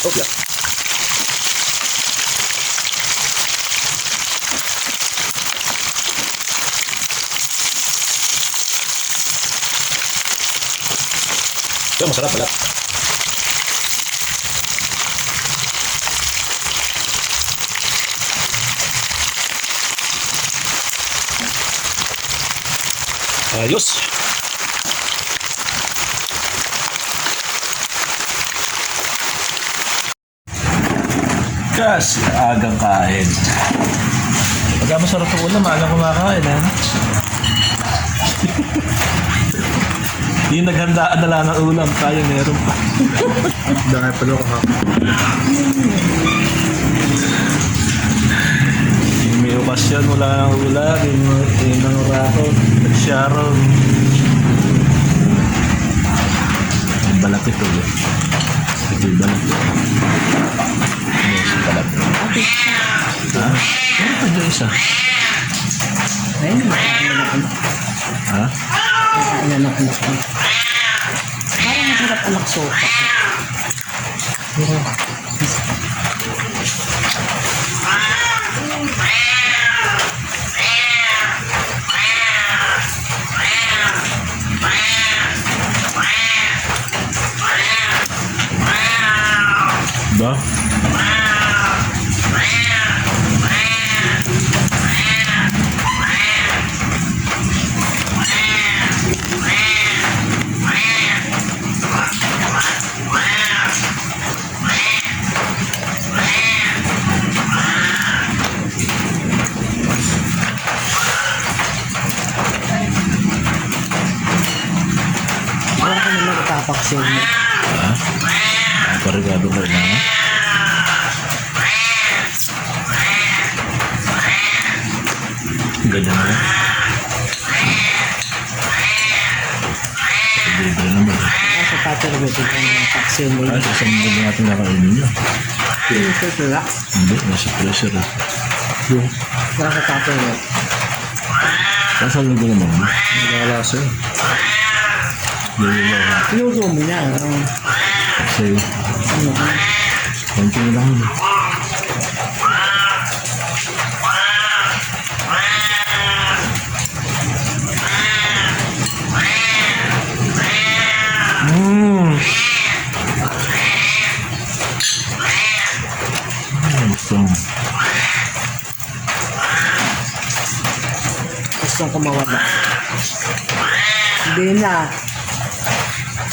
Okay. Ito, masarap pala. Ayos. Kasi agang kain. Pagka masarap ang ulam, agang kumakain, ha? Yung naghandaan na lang ng ulam, tayo meron pa. Dahil pala ko ha. Yung may okasyon, wala ng ulam, yung nangurako, nag-sharon. Ang balat ito, eh. Ito yung balat. Ano yung balat? Ha? Ano pa dyan isa? Ayun, Ha? anak ko. Parang masarap anak sopa. Ba? Parang ka naman ipapaksin mo. Ha? Parigado ko na. Ganyan na. Libre naman. Sa pati na pwede ka ng paksin mo. Ay, isang mundo natin nakainin yun. Ito sila. Hindi, nasa pressure eh. Parang sa pati mo. Kasal na ba naman? Nakalasa yun. Dali lang. Pinuso mo niya. Kasi, Ano ka? konti na lang yun. Gusto ko mawala. Hindi na.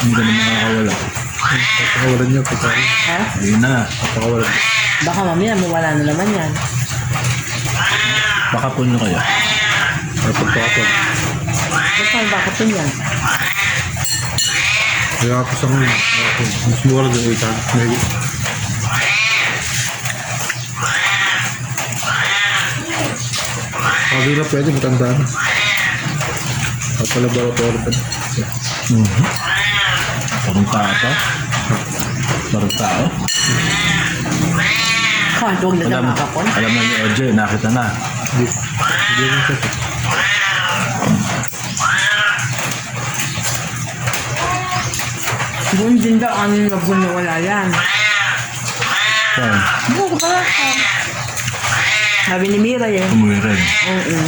Hindi ka na makakawala. Pagkakawalan niya, pagkakawalan. Ha? Hindi na. Pagkakawalan. Baka mamaya mawala na naman yan. Baka po nyo kaya. Ay, pagkakapag. Bakit ito yan? Kaya ako sa ngayon. Mas mura din 800 maybe. Sabi na pwede, matandaan. At pala laboratory pa. Parang tao to. Parang tao. Huwag na Alam, naman kakon. alam na ni OJ, nakita na. Hindi rin siya. Doon din daw ang nabun na wala yan. Saan? Buko pala. Sabi ni Mira eh. Umuwi rin. Oo.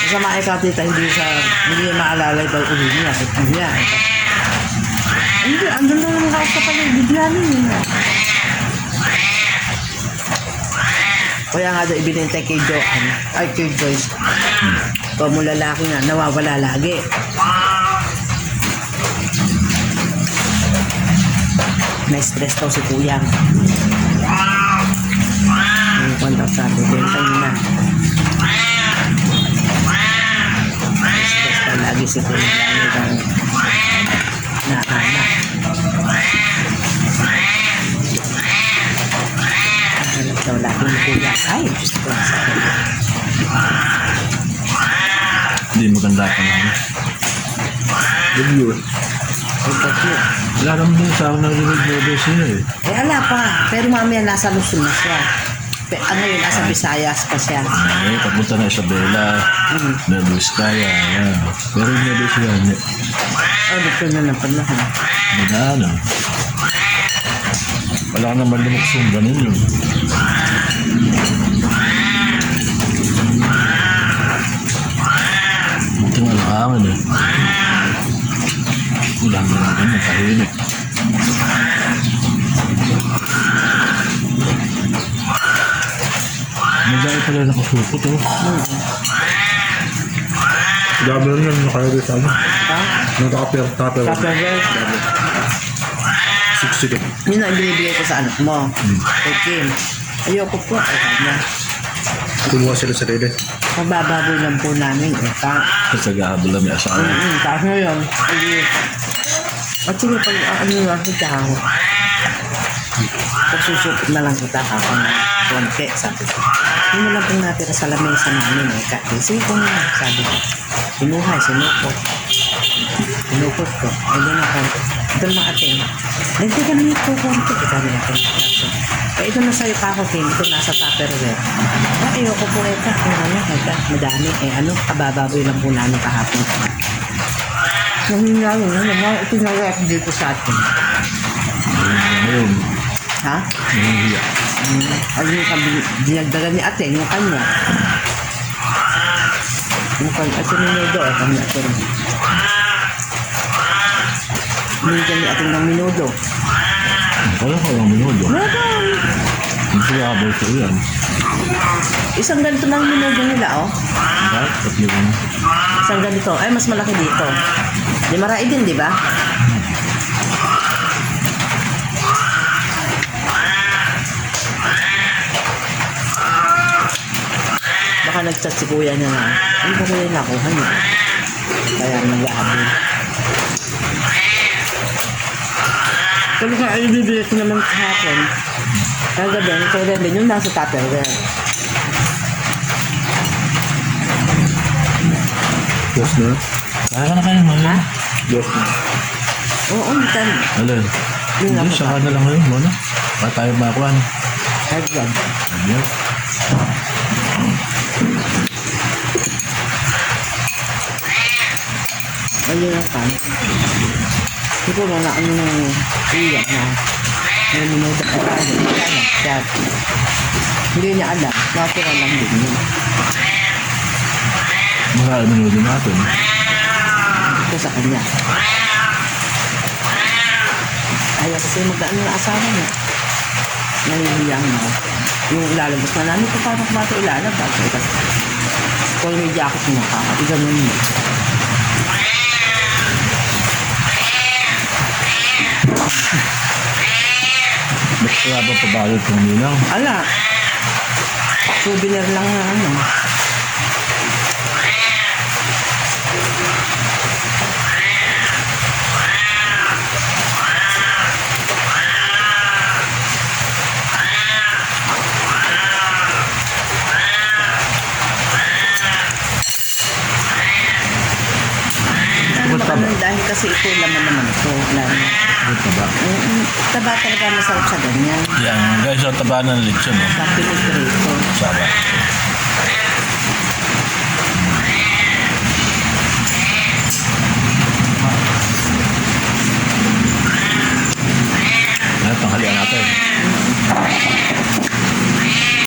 Masama ay katita, hindi niya maalala daw ulit niya. Hindi niya. Hindi, andun lang naman ako sa paligid namin yun. Kaya nga daw ibinintay kay Joanne, ay kay Joyce. Ikaw mo lalaki nga, nawawala lagi. Na-stress daw si Kuyang. Yung kwanta sabi, benta niyo na. Na-stress daw lagi si Kuyang. Naanak. Hanap daw lagi ni Kuyang. Ay, gusto ko sa akin. Hindi maganda pa naman. Review. Ito po. Wala naman din sa akin narinig siya eh. Eh, ala pa. Pero mamaya nasa Luzon na siya. Ano yun, nasa Visayas pa siya. Ay, papunta na Isabela, Nueva Vizcaya, yan. Pero Nueva Vizcaya, hindi. Oh, dito na napanahon. Ano? Wala Wala naman lumuksong ganun yun. Buti nga nakangin eh. Wala naman ganun, tahimik. Madami pala nakasupot oh. Dami lang yan, nakalagay sa ano. Ha? Naka-tupper. Tupperware. Siksik. Yun ang binibigay ko sa anak mo. Kay Kim. Ayoko po. Ay, sabi niya. Kumuha sila sa sarili. Pagbababoy lang po namin. Kasi gahabol na may asawa. Tapos ngayon, at sige, pag ano lang kita ako. Pagsusupot na lang kita ako ng konti, sabi ko. Yun na lang pong natira sa lamesa namin eh. Sige ko nga, sabi ko. Sinuhay, sinupot. Sinupot ko. Ay, doon ako. Doon maating. Nagtigan niyo po konti. Ikaw niya ating kaso. Eh, ito na sa'yo pa ako, Kim. Ito nasa tupperware. Ayoko po eka. Eka, madami. Ano, kabababoy lang po namin kahapon. Nangyayari na naman. Ito na dito sa atin. Ngayon, Ha? nahihiya. Ano yung dinagdagan ni ate, yung kanya. Yung kanya, ate minudo, kanya ate. Minigyan ni ate ng minudo. Wala ka lang minudo. Meron! Hindi sila habol ko yan. Isang ganito lang minudo nila, oh. Bakit? At yung Isang ganito. Ay, mas malaki dito. Di marai din, di ba? Baka nag-chat si kuya niya na, ano ba kuya nakuha niya? Kaya nag-ahabol. Sabi ko, ay bibili ko naman kahapon. Kaya din, yung nasa tupperware. Yes na. kaya ka na kayo mo. Ha? Yes na. Oo, mitan. Alin? Yung Hindi, ako saka na lang ngayon muna. Para tayo makuhan. Hard vlog. Ayan. Ano yung kan? Siguro na ano nang iyak na may minuto ka tayo. Kaya hindi niya alam. Natural lang din yun. Marami minuto natin. Ito sa kanya. Ayaw kasi magdaan ng asawa niya. Nangihiyang mo. Yung ilalabas na namin, kung paano kumata ilalabas. Kung may jacket mo, kakatiganon mo. Ba't kaya ba pabalot kong nilang? Ala, souvenir lang na ano. Ano, dahil kasi ito laman naman ito. Ang taba. Taba talaga masarap sa ganyan. Yan, guys, ang taba ng lechon. Oh. Sa pinipirito. Sarap.